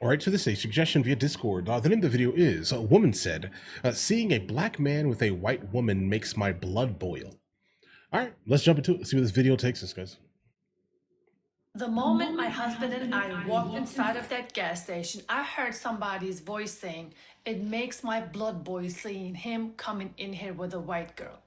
All right, so this is a suggestion via Discord. The name of the video is a woman said, seeing a black man with a white woman makes my blood boil. All right, let's jump into it. Let's see where this video takes us, guys. The moment my husband and I walked inside of that gas station, I heard somebody's voice saying, "It makes my blood boil seeing him coming in here with a white girl."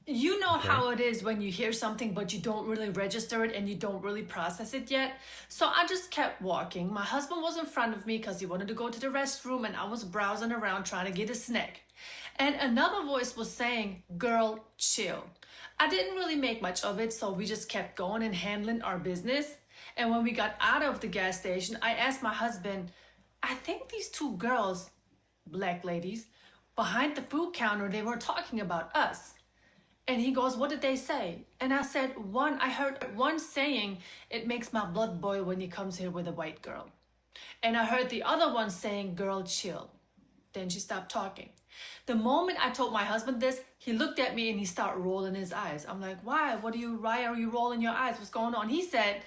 You know how it is when you hear something but you don't really register it and you don't really process it yet. So I just kept walking. My husband was in front of me because he wanted to go to the restroom, and I was browsing around trying to get a snack. And another voice was saying, "Girl, chill." I didn't really make much of it, so we just kept going and handling our business. And when we got out of the gas station, I asked my husband, "I think these two girls, black ladies, behind the food counter, they were talking about us." And he goes, "What did they say?" And I said, I heard one saying, "It makes my blood boil when he comes here with a white girl." And I heard the other one saying, "Girl, chill." Then she stopped talking. The moment I told my husband this, he looked at me and he started rolling his eyes. I'm like, "Why? Why are you rolling your eyes? What's going on?" He said,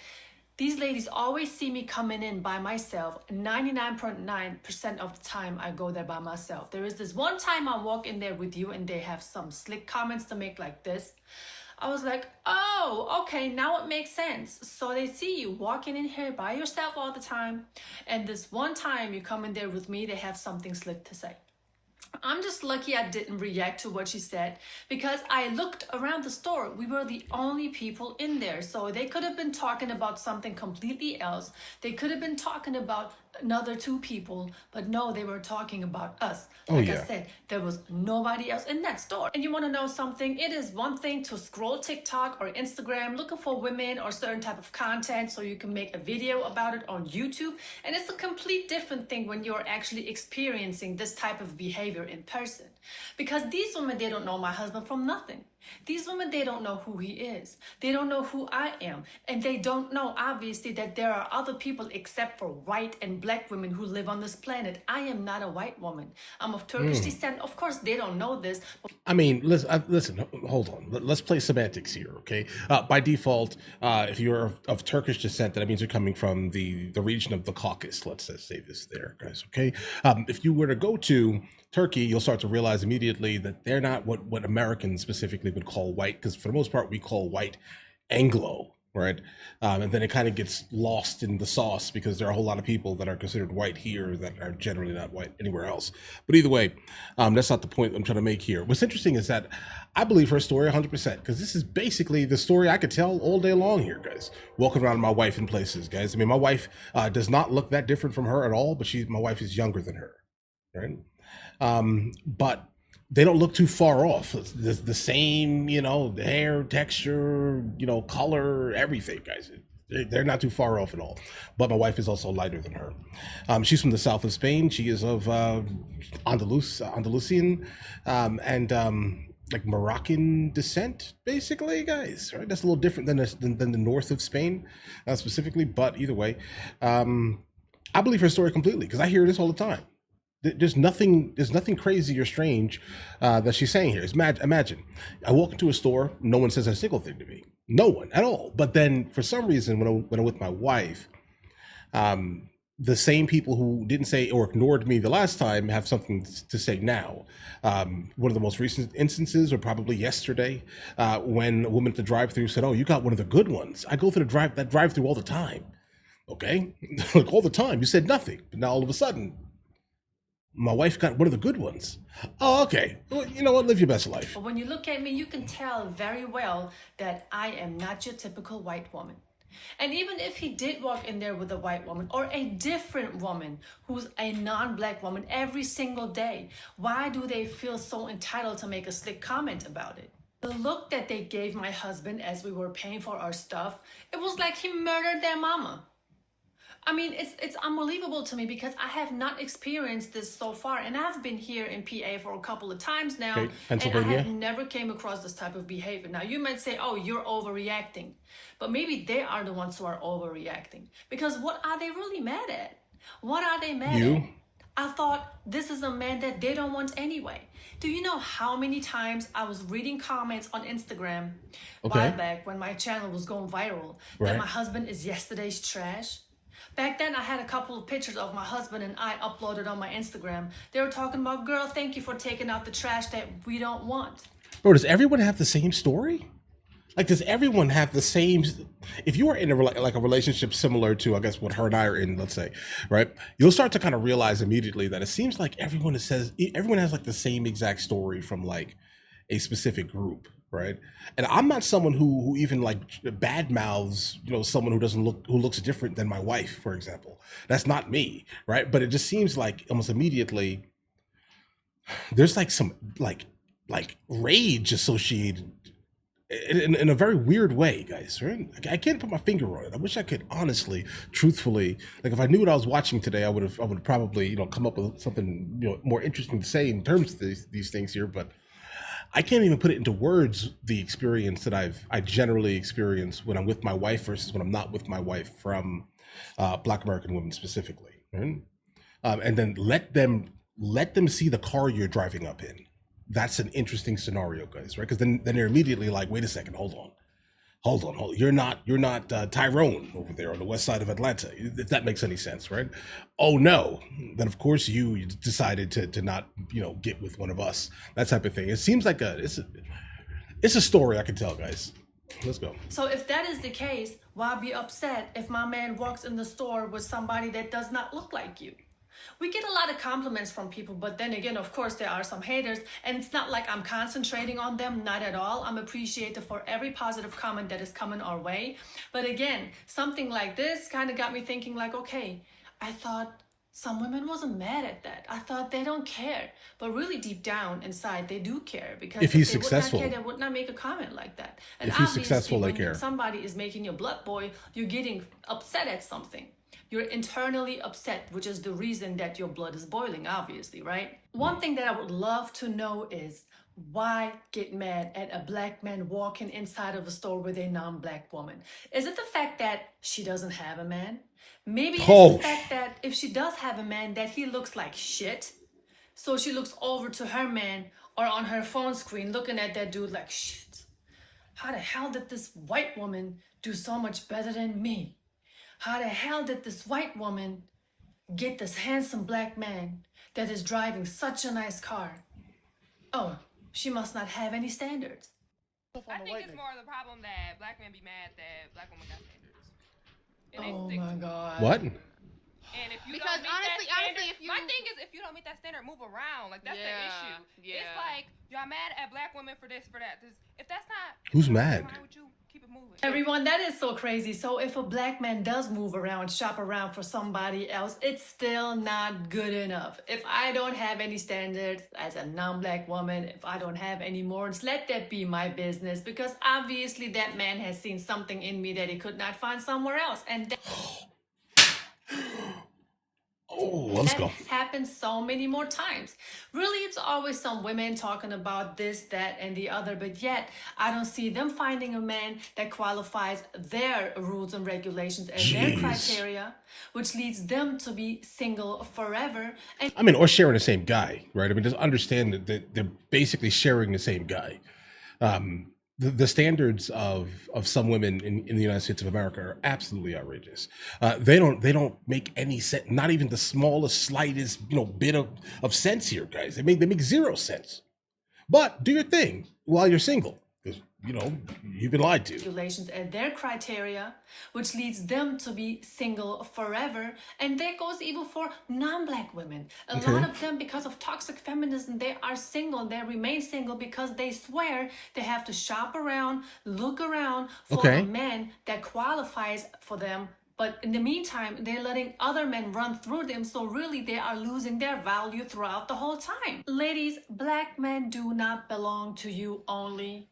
"These ladies always see me coming in by myself. 99.9% of the time I go there by myself. There is this one time I walk in there with you and they have some slick comments to make like this." I was like, "Oh, okay, now it makes sense. So they see you walking in here by yourself all the time, and this one time you come in there with me, they have something slick to say." I'm just lucky I didn't react to what she said, because I looked around the store. We were the only people in there. So they could have been talking about something completely else. They could have been talking about another two people, but no, they were talking about us. Oh, Like I yeah. said, there was nobody else in that store. And you want to know something? It is one thing to scroll TikTok or Instagram looking for women or certain type of content so you can make a video about it on YouTube. And it's a complete different thing when you're actually experiencing this type of behavior in person. Because these women, they don't know my husband from nothing. These women, they don't know who he is. They don't know who I am. And they don't know, obviously, that there are other people except for white and black women who live on this planet. I am not a white woman. I'm of Turkish descent. Of course, they don't know this. I mean, listen, hold on. Let's play semantics here, okay? By default, if you're of Turkish descent, that means you're coming from the region of the Caucasus. Let's just say this there, guys, okay? If you were to go to Turkey, you'll start to realize immediately that they're not what Americans specifically would call white, because for the most part, we call white Anglo, right? And then it kind of gets lost in the sauce because there are a whole lot of people that are considered white here that are generally not white anywhere else. But either way, that's not the point I'm trying to make here. What's interesting is that I believe her story 100%, because this is basically the story I could tell all day long here, guys. Walking around my wife in places, guys. I mean, my wife does not look that different from her at all, but my wife is younger than her, right? But they don't look too far off. The same, hair texture, color, everything, guys. They're not too far off at all. But my wife is also lighter than her. She's from the south of Spain. She is of Andalusian, and like Moroccan descent, basically, guys. Right? That's a little different than the north of Spain, specifically. But either way, I believe her story completely because I hear this all the time. There's nothing crazy or strange that she's saying here. Imagine, I walk into a store, no one says a single thing to me, no one at all. But then, for some reason, when I'm with my wife, the same people who didn't say or ignored me the last time have something to say now. One of the most recent instances, or probably yesterday, when a woman at the drive-thru said, "Oh, you got one of the good ones." I go through that drive-thru all the time. Okay, like all the time. You said nothing, but now all of a sudden, my wife got one of the good ones. Oh, okay. Well, you know what? Live your best life. But when you look at me, you can tell very well that I am not your typical white woman. And even if he did walk in there with a white woman or a different woman who's a non-black woman every single day, why do they feel so entitled to make a slick comment about it? The look that they gave my husband as we were paying for our stuff, it was like he murdered their mama. I mean, it's unbelievable to me because I have not experienced this so far, and I've been here in PA for a couple of times now, Okay, and I Pennsylvania. have never came across this type of behavior. Now, you might say, "Oh, you're overreacting," but maybe they are the ones who are overreacting, because what are they really mad at? What are they mad You. at? I thought this is a man that they don't want anyway. Do you know how many times I was reading comments on Instagram while Okay. back when my channel was going viral that Right. my husband is yesterday's trash? Back then, I had a couple of pictures of my husband and I uploaded on my Instagram. They were talking about, girl, thank you for taking out the trash that we don't want. Bro, does everyone have the same story? Like, does everyone have the same? If you are in like a relationship similar to, I guess, what her and I are in, let's say, right? You'll start to kind of realize immediately that it seems like everyone has like the same exact story from like a specific group, right? And I'm not someone who even like bad mouths, someone who looks different than my wife, for example. That's not me, right? But it just seems like almost immediately there's like some like rage associated in a very weird way, guys, right? I can't put my finger on it. I wish I could honestly, truthfully, like if I knew what I was watching today, I would probably, come up with something, more interesting to say in terms of these things here, but I can't even put it into words, the experience that I generally experience when I'm with my wife versus when I'm not with my wife from Black American women specifically, right? And then let them see the car you're driving up in. That's an interesting scenario, guys, right? Because then they're immediately like, wait a second, hold on. You're not Tyrone over there on the west side of Atlanta, if that makes any sense, right? Oh no, then of course you decided to not get with one of us, that type of thing. It seems like it's a story I can tell, guys. Let's go. So if that is the case, why be upset if my man walks in the store with somebody that does not look like you? We get a lot of compliments from people, but then again, of course, there are some haters, and it's not like I'm concentrating on them, not at all. I'm appreciative for every positive comment that is coming our way. But again, something like this kind of got me thinking like, okay, I thought some women wasn't mad at that. I thought they don't care. But really deep down inside, they do care, because if he's they successful, would not care, they would not make a comment like that. And if he's successful, they care. When somebody is making your blood boil, you're getting upset at something. You're internally upset, which is the reason that your blood is boiling, obviously, right? One thing that I would love to know is, why get mad at a Black man walking inside of a store with a non-Black woman? Is it the fact that she doesn't have a man? Maybe it's the fact that if she does have a man, that he looks like shit. So she looks over to her man or on her phone screen looking at that dude like, shit. How the hell did this white woman do so much better than me? How the hell did this white woman get this handsome Black man that is driving such a nice car? Oh, she must not have any standards. I think it's more of the problem that Black men be mad that Black women got standards. Oh my God. What? And if you because don't meet honestly, that standard, if you... my thing is, if you don't meet that standard, move around. Like, that's the issue. Yeah. It's like, y'all mad at Black women for this, for that. If that's not... Who's mad? Why would you keep it moving? Everyone, that is so crazy. So if a Black man does move around, shop around for somebody else, it's still not good enough. If I don't have any standards as a non-Black woman, if I don't have any morals, let that be my business, because obviously that man has seen something in me that he could not find somewhere else. And Oh, let's go. Happens so many more times. Really, it's always some women talking about this, that, and the other, but yet I don't see them finding a man that qualifies their rules and regulations and their criteria, which leads them to be single forever. And I mean, or sharing the same guy, right? I mean, just understand that they're basically sharing the same guy. The standards of some women in the United States of America are absolutely outrageous. They don't make any sense, not even the smallest, slightest, bit of sense here, guys. They make zero sense. But do your thing while you're single, because you've been lied to. Regulations and their criteria, which leads them to be single forever. And that goes even for non-Black women. A lot of them, because of toxic feminism, they are single. They remain single because they swear they have to shop around, look around for a man that qualifies for them. But in the meantime, they're letting other men run through them. So really, they are losing their value throughout the whole time. Ladies, Black men do not belong to you only.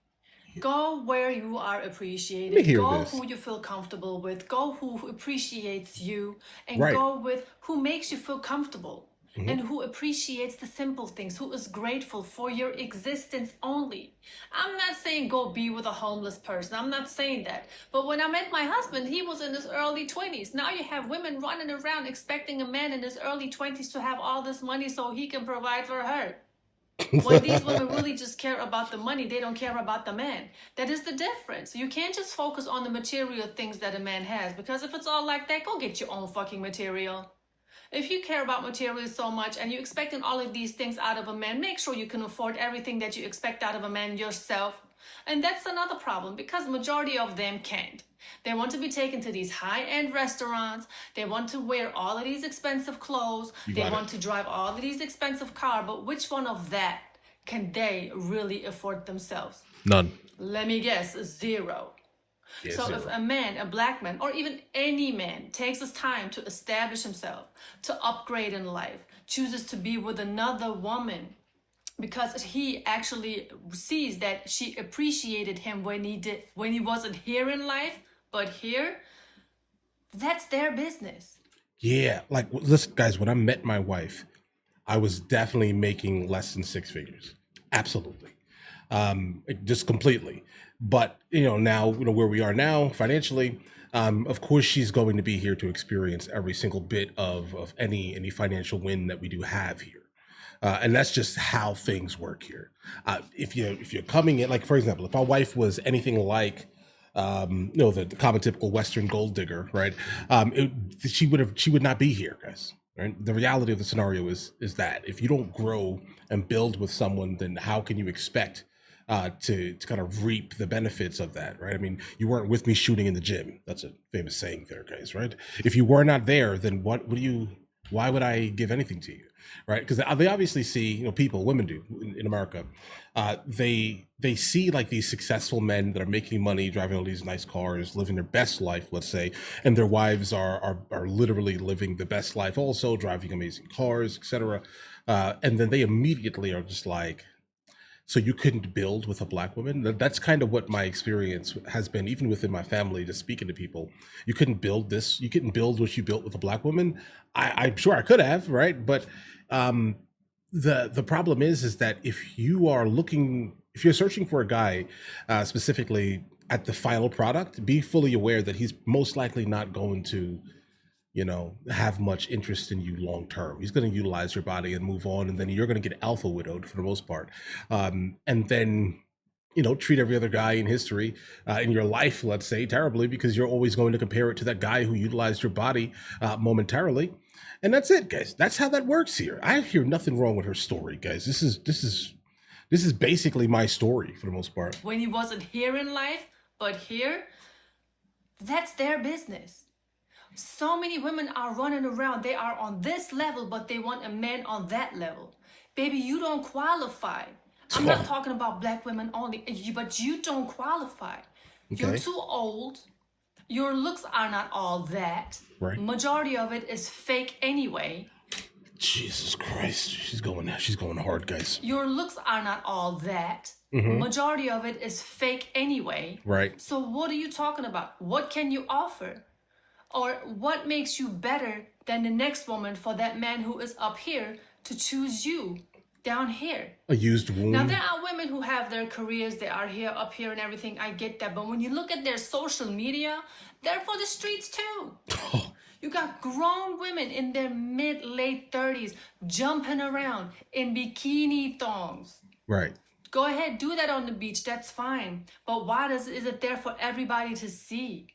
Go where you are appreciated. Go who you feel comfortable with. Go who appreciates you. And go with who makes you feel comfortable. And who appreciates the simple things. Who is grateful for your existence only. I'm not saying go be with a homeless person. I'm not saying that. But when I met my husband, he was in his early 20s. Now you have women running around expecting a man in his early 20s to have all this money so he can provide for her. When these women really just care about the money, they don't care about the man. That is the difference. You can't just focus on the material things that a man has, because if it's all like that, go get your own fucking material. If you care about material so much and you're expecting all of these things out of a man, make sure you can afford everything that you expect out of a man yourself. And that's another problem, because majority of them can't. They want to be taken to these high-end restaurants. They want to wear all of these expensive clothes. They want to drive all of these expensive cars. But which one of that can they really afford themselves? None. Let me guess, zero. Yeah, so zero. if a man, a black man, or even any man takes his time to establish himself, to upgrade in life, chooses to be with another woman because he actually sees that she appreciated him when he wasn't here in life, but here, that's their business. Yeah, like listen, guys, when I met my wife, I was definitely making less than six figures. Absolutely. Just completely. But now where we are now financially, of course she's going to be here to experience every single bit of any financial win that we do have here. And that's just how things work here. If you're coming in, like for example, if my wife was anything like the common typical Western gold digger, right? She would not be here, guys. Right? The reality of the scenario is that if you don't grow and build with someone, then how can you expect to kind of reap the benefits of that, right? I mean, you weren't with me shooting in the gym. That's a famous saying there, guys, right? If you were not there, then why would I give anything to you, right? Because they obviously see, people, women do in America, they see like these successful men that are making money, driving all these nice cars, living their best life, let's say, and their wives are literally living the best life, also driving amazing cars, etc. And then they immediately are just like, so you couldn't build with a black woman? That's kind of what my experience has been, even within my family, just speaking to people. You couldn't build this. You couldn't build what you built with a black woman. I'm sure I could have, right? But the problem is that if you're searching for a guy specifically at the final product, be fully aware that he's most likely not going to have much interest in you long term. He's going to utilize your body and move on, and then you're going to get alpha widowed for the most part, and then treat every other guy in history in your life, let's say, terribly, because you're always going to compare it to that guy who utilized your body momentarily. And that's it, guys. That's how that works here. I hear nothing wrong with her story, guys. This is basically my story for the most part. When he wasn't here in life, but here, that's their business. So many women are running around. They are on this level, but they want a man on that level. Baby, you don't qualify. I'm not talking about black women only, but you don't qualify. Okay. You're too old. Your looks are not all that. Right. Majority of it is fake anyway. Jesus Christ. She's going hard, guys. Your looks are not all that. Mm-hmm. Majority of it is fake anyway. Right. So what are you talking about? What can you offer? Or what makes you better than the next woman for that man who is up here to choose you down here? A used wound. Now, there are women who have their careers, they are here, up here and everything. I get that. But when you look at their social media, they're for the streets too. Oh. You got grown women in their late 30s jumping around in bikini thongs. Right. Go ahead, do that on the beach. That's fine. But why is it there for everybody to see?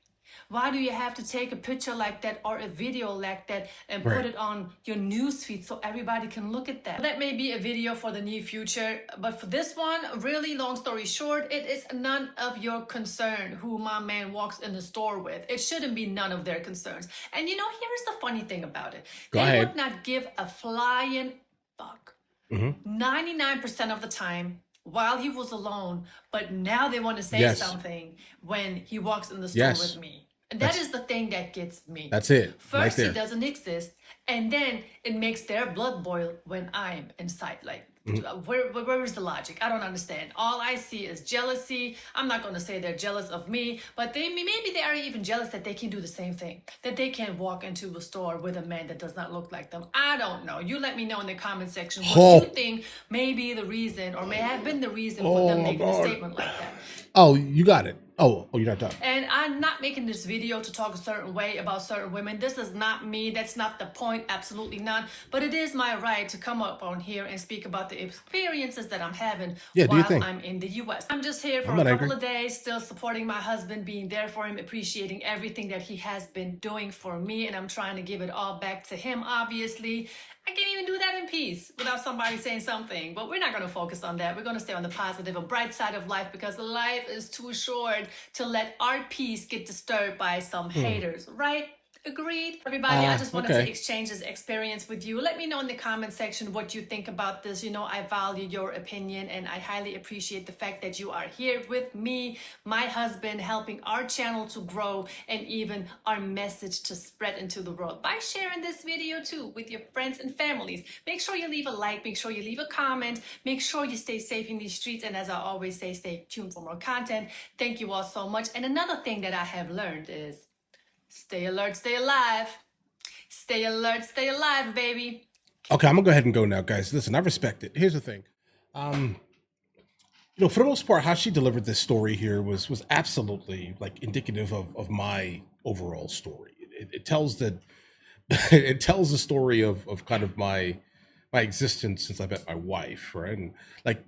Why do you have to take a picture like that or a video like that and put it on your newsfeed so everybody can look at that? That may be a video for the near future, but for this one, really long story short, it is none of your concern who my man walks in the store with. It shouldn't be none of their concerns. And here is the funny thing about it. They would not give a flying fuck. 99% of the time, while he was alone, but now they want to say something when he walks in the store with me. And that is the thing that gets me. That's it. First, he doesn't exist, and then it makes their blood boil when I'm in sight. Like, where is the logic? I don't understand. All I see is jealousy. I'm not going to say they're jealous of me, but maybe they are even jealous that they can do the same thing, that they can walk into a store with a man that does not look like them. I don't know. You let me know in the comment section what you think may be the reason or may have been the reason for them making a statement like that. Oh, you got it. Oh, you're not done. And I'm not making this video to talk a certain way about certain women. This is not me. That's not the point, absolutely not. But it is my right to come up on here and speak about the experiences that I'm having while I'm in the US. I'm just here for a couple of days, still supporting my husband, being there for him, appreciating everything that he has been doing for me, and I'm trying to give it all back to him, obviously. I can't even do that in peace without somebody saying something. But we're not going to focus on that. We're going to stay on the positive, a bright side of life, because life is too short to let our peace get disturbed by some haters, right? Agreed? Everybody, I just wanted to exchange this experience with you. Let me know in the comment section what you think about this. You know, I value your opinion, and I highly appreciate the fact that you are here with me, my husband, helping our channel to grow and even our message to spread into the world by sharing this video too with your friends and families. Make sure you leave a like, make sure you leave a comment, make sure you stay safe in these streets, and as I always say, stay tuned for more content. Thank you all so much. And another thing that I have learned is stay alert, stay alive. Stay alert, stay alive, baby. Okay, I'm gonna go ahead and go now, guys. Listen, I respect it. Here's the thing. You know, for the most part, how she delivered this story here was absolutely like indicative of my overall story. It tells that it tells the story of kind of my existence since I met my wife, right? And like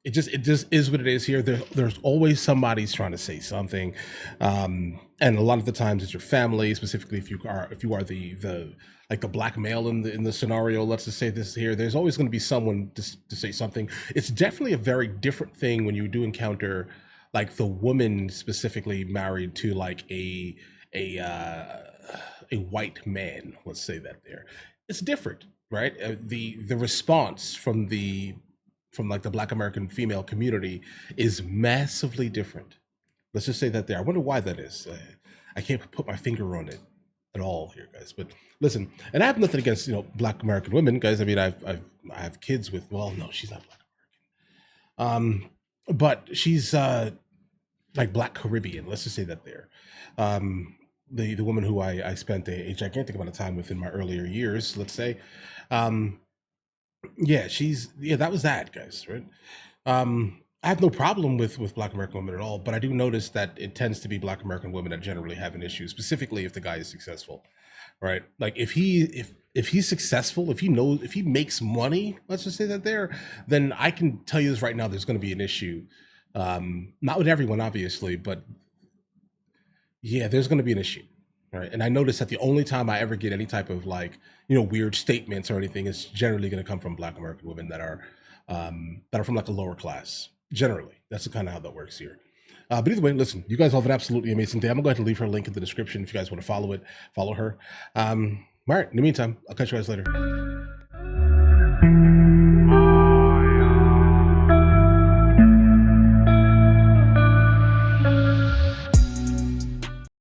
it just is what it is here. There's always somebody's trying to say something, and a lot of the times it's your family, specifically if you are the like the black male in the scenario. Let's just say this here. There's always going to be someone to say something. It's definitely a very different thing when you do encounter like the woman specifically married to like a white man. Let's say that there. It's different, right? The response from like the Black American female community is massively different. Let's just say that there. I wonder why that is. I can't put my finger on it at all here, guys. But listen, and I have nothing against Black American women, guys. I mean, I have kids with. Well, no, she's not Black American. But she's like Black Caribbean. Let's just say that there. The woman who I spent a gigantic amount of time with in my earlier years, let's say. Yeah, that was that, guys, right? I have no problem with Black American women at all, but I do notice that it tends to be Black American women that generally have an issue, specifically if the guy is successful, right? Like if he's successful, if he makes money, let's just say that there, then I can tell you this right now, there's going to be an issue. Not with everyone, obviously, but yeah, there's going to be an issue. Right. And I noticed that the only time I ever get any type of like, weird statements or anything is generally going to come from Black American women that are from like a lower class. Generally, that's the kind of how that works here. But either way, listen, you guys all have an absolutely amazing day. I'm going to go ahead and leave her link in the description if you guys want to follow her. All right. In the meantime, I'll catch you guys later.